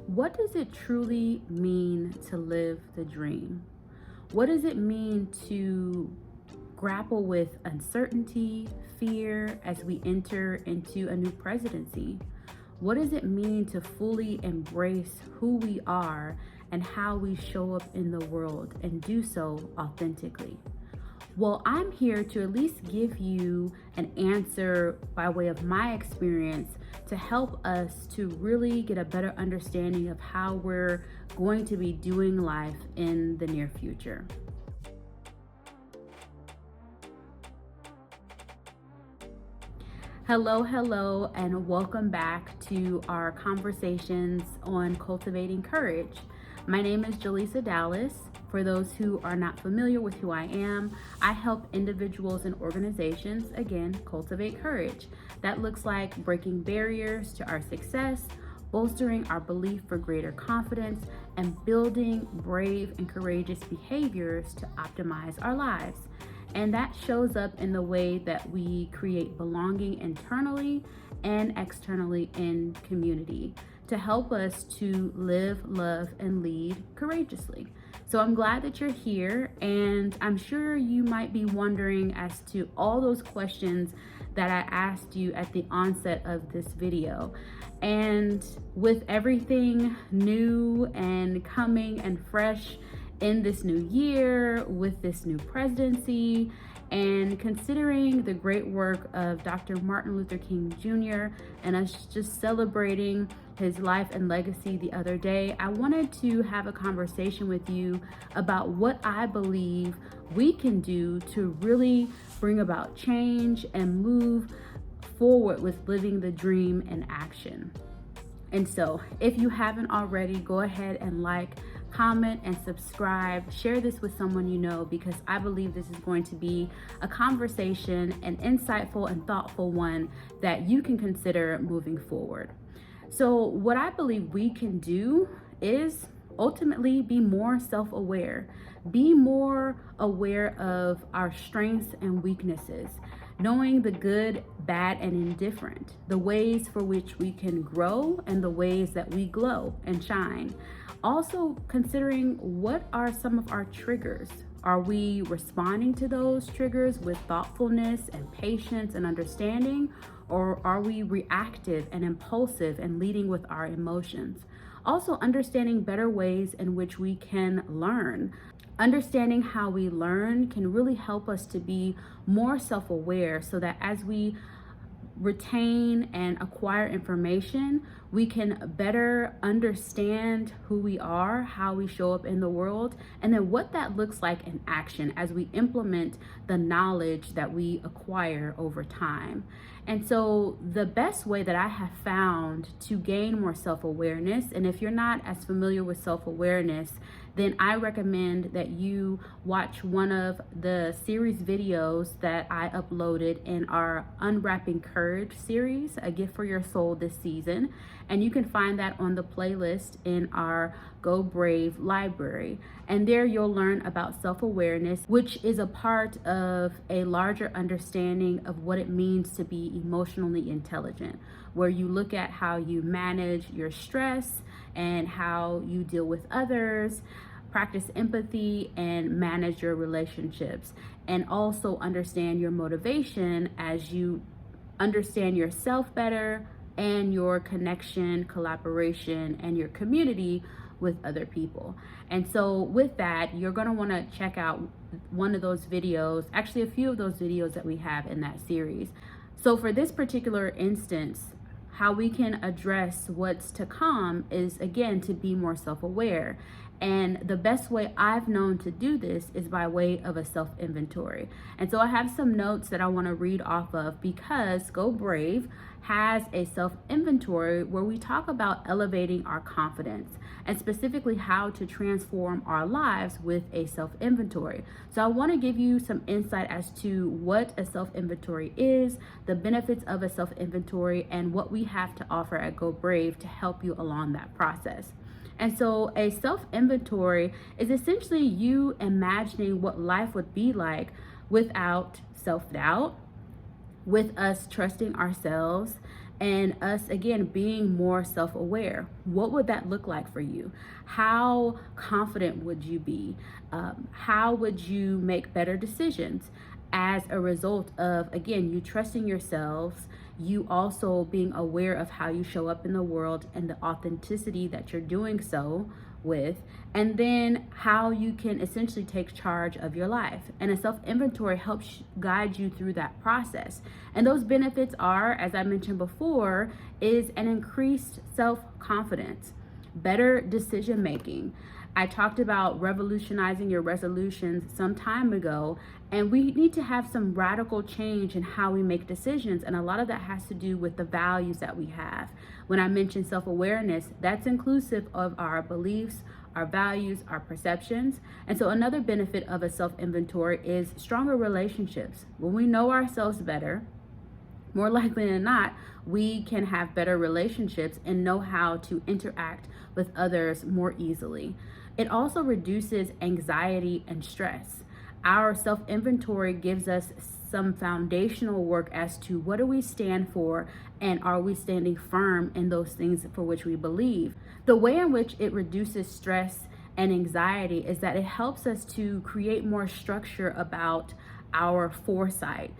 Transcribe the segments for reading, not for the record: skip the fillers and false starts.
What does it truly mean to live the dream? What does it mean to grapple with uncertainty, fear as we enter into a new presidency? What does it mean to fully embrace who we are and how we show up in the world and do so authentically? Well, I'm here to at least give you an answer by way of my experience to help us to really get a better understanding of how we're going to be doing life in the near future. Hello, and welcome back to our conversations on cultivating courage. My name is Jaleesa Dallas. For those who are not familiar with who I am, I help individuals and organizations, again, cultivate courage. That looks like breaking barriers to our success, bolstering our belief for greater confidence, and building brave and courageous behaviors to optimize our lives. And that shows up in the way that we create belonging internally and externally in community to help us to live, love, and lead courageously. So I'm glad that you're here, and I'm sure you might be wondering as to all those questions that I asked you at the onset of this video. And with everything new and coming and fresh in this new year, with this new presidency, and considering the great work of Dr. Martin Luther King Jr. and us just celebrating his life and legacy the other day, I wanted to have a conversation with you about what I believe we can do to really bring about change and move forward with living the dream in action. And so if you haven't already, go ahead and like, comment, and subscribe. Share this with someone you know, because I believe this is going to be a conversation, an insightful and thoughtful one that you can consider moving forward. So what I believe we can do is ultimately be more self-aware, be more aware of our strengths and weaknesses, knowing the good, bad, and indifferent, the ways for which we can grow and the ways that we glow and shine. Also considering what are some of our triggers. Are we responding to those triggers with thoughtfulness and patience and understanding, or are we reactive and impulsive and leading with our emotions? Also understanding better ways in which we can learn. Understanding how we learn can really help us to be more self-aware so that as we retain and acquire information, we can better understand who we are, how we show up in the world, and then what that looks like in action as we implement the knowledge that we acquire over time. And so the best way that I have found to gain more self-awareness, and if you're not as familiar with self-awareness, then I recommend that you watch one of the series videos that I uploaded in our Unwrapping Courage series, A Gift for Your Soul this season. And you can find that on the playlist in our Go Brave library. And there you'll learn about self-awareness, which is a part of a larger understanding of what it means to be emotionally intelligent, where you look at how you manage your stress and how you deal with others, practice empathy, and manage your relationships, and also understand your motivation as you understand yourself better and your connection, collaboration, and your community with other people. And so with that, you're going to want to check out one of those videos, actually a few of those videos that we have in that series. So for this particular instance, how we can address what's to come is, again, to be more self-aware. And the best way I've known to do this is by way of a self-inventory. And so I have some notes that I want to read off of, because Go Brave has a self-inventory where we talk about elevating our confidence and specifically how to transform our lives with a self-inventory. So I want to give you some insight as to what a self-inventory is, the benefits of a self-inventory, and what we have to offer at Go Brave to help you along that process. And so a self-inventory is essentially you imagining what life would be like without self-doubt, with us trusting ourselves, and us again being more self-aware. What would that look like for you? How confident would you be? How would you make better decisions as a result of, again, you trusting yourselves, you also being aware of how you show up in the world and the authenticity that you're doing so with, and then how you can essentially take charge of your life. And a self-inventory helps guide you through that process. And those benefits are, as I mentioned before, is an increased self-confidence, better decision making. I talked about revolutionizing your resolutions some time ago, and we need to have some radical change in how we make decisions. And a lot of that has to do with the values that we have. When I mention self-awareness, that's inclusive of our beliefs, our values, our perceptions. And so another benefit of a self-inventory is stronger relationships. When we know ourselves better, more likely than not, we can have better relationships and know how to interact with others more easily. It also reduces anxiety and stress. Our self-inventory gives us some foundational work as to what do we stand for, and are we standing firm in those things for which we believe. The way in which it reduces stress and anxiety is that it helps us to create more structure about our foresight.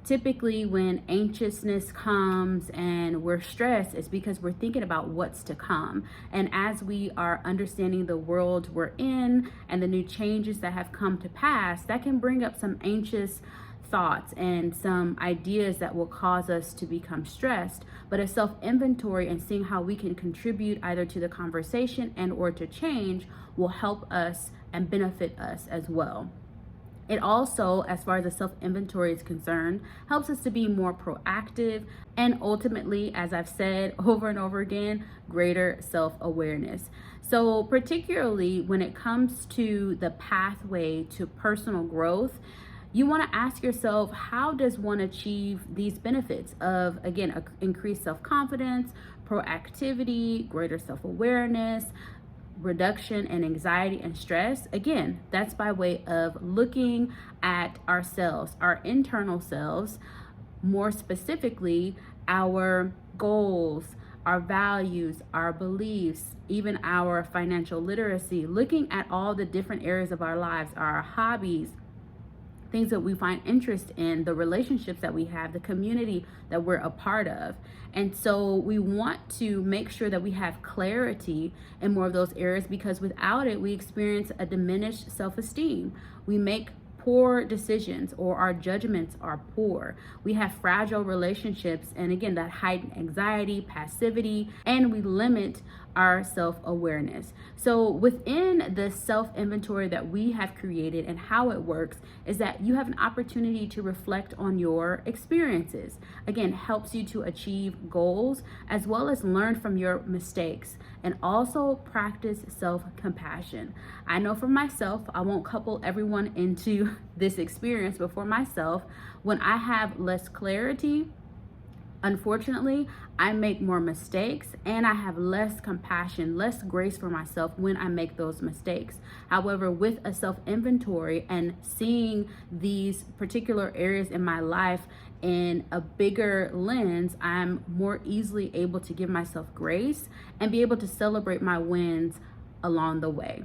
Typically, when anxiousness comes and we're stressed, it's because we're thinking about what's to come. And as we are understanding the world we're in and the new changes that have come to pass, that can bring up some anxious thoughts and some ideas that will cause us to become stressed. But a self-inventory and seeing how we can contribute either to the conversation and or to change will help us and benefit us as well. It also, as far as the self-inventory is concerned, helps us to be more proactive and ultimately, as I've said over and over again, greater self-awareness. So particularly when it comes to the pathway to personal growth, you want to ask yourself, how does one achieve these benefits of, again, increased self-confidence, proactivity, greater self-awareness, reduction in anxiety and stress? Again, that's by way of looking at ourselves, our internal selves, more specifically, our goals, our values, our beliefs, even our financial literacy, looking at all the different areas of our lives, our hobbies, things that we find interest in, the relationships that we have, the community that we're a part of. And so we want to make sure that we have clarity in more of those areas, because without it, we experience a diminished self-esteem. We make poor decisions, or our judgments are poor. We have fragile relationships, and again, that heightened anxiety, passivity, and we limit our self-awareness. So within the self-inventory that we have created and how it works is that you have an opportunity to reflect on your experiences. Again, helps you to achieve goals as well as learn from your mistakes, and also practice self-compassion. I know for myself, I won't couple everyone into this experience, but for myself, when I have less clarity, unfortunately, I make more mistakes, and I have less compassion, less grace for myself when I make those mistakes. However, with a self-inventory and seeing these particular areas in my life in a bigger lens, I'm more easily able to give myself grace and be able to celebrate my wins along the way.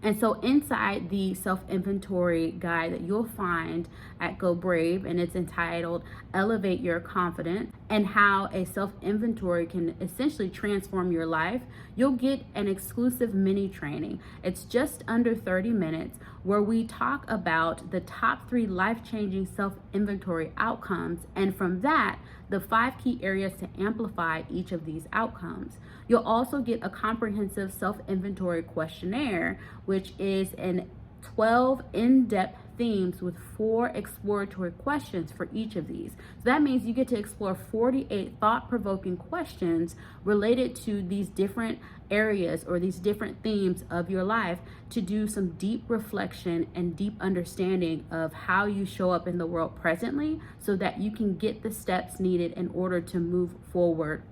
And so inside the self-inventory guide that you'll find at Go Brave, and it's entitled Elevate Your Confidence, and how a self-inventory can essentially transform your life, you'll get an exclusive mini training. It's just under 30 minutes where we talk about the top 3 life-changing self-inventory outcomes, and from that, the 5 key areas to amplify each of these outcomes. You'll also get a comprehensive self-inventory questionnaire, which is in 12 in-depth themes with 4 exploratory questions for each of these. So that means you get to explore 48 thought-provoking questions related to these different areas or these different themes of your life, to do some deep reflection and deep understanding of how you show up in the world presently, so that you can get the steps needed in order to move forward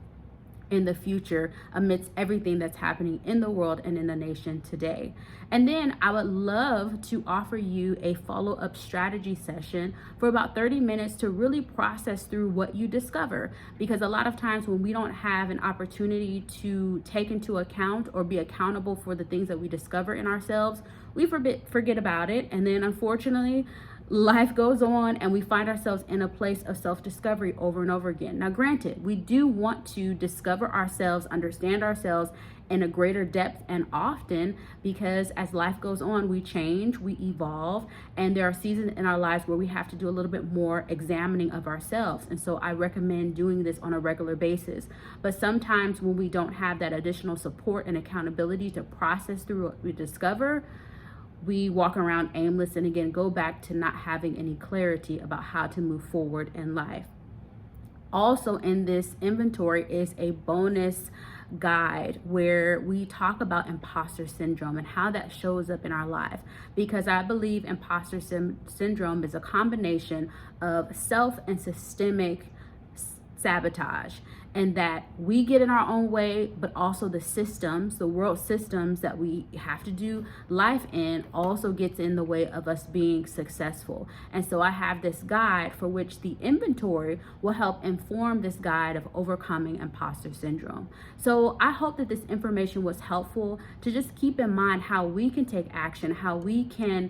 in the future amidst everything that's happening in the world and in the nation today. And then I would love to offer you a follow-up strategy session for about 30 minutes to really process through what you discover. Because a lot of times when we don't have an opportunity to take into account or be accountable for the things that we discover in ourselves, we forget about it. And then unfortunately, life goes on and we find ourselves in a place of self-discovery over and over again. Now, granted, we do want to discover ourselves, understand ourselves in a greater depth and often, because as life goes on, we change, we evolve, and there are seasons in our lives where we have to do a little bit more examining of ourselves. And so I recommend doing this on a regular basis. But sometimes when we don't have that additional support and accountability to process through what we discover, we walk around aimless and again go back to not having any clarity about how to move forward in life. Also in this inventory is a bonus guide where we talk about imposter syndrome and how that shows up in our life, because I believe imposter syndrome is a combination of self and systemic sabotage, and that we get in our own way, but also the systems, the world systems that we have to do life in also gets in the way of us being successful. And so I have this guide for which the inventory will help inform this guide of overcoming imposter syndrome. So I hope that this information was helpful to just keep in mind how we can take action, how we can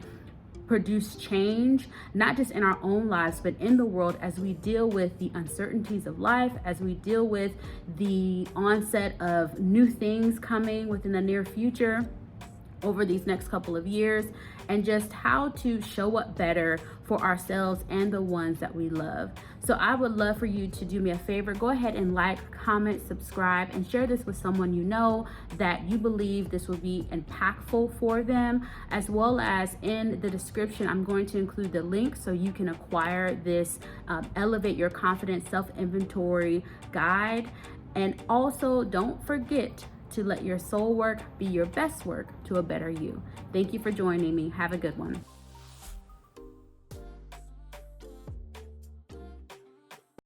produce change, not just in our own lives, but in the world as we deal with the uncertainties of life, as we deal with the onset of new things coming within the near future over these next couple of years, and just how to show up better for ourselves and the ones that we love. So I would love for you to do me a favor. Go ahead and like, comment, subscribe, and share this with someone you know that you believe this will be impactful for them. As well as in the description, I'm going to include the link so you can acquire this Elevate Your Confidence Self-Inventory Guide. And also don't forget to let your soul work be your best work to a better you. Thank you for joining me. Have a good one.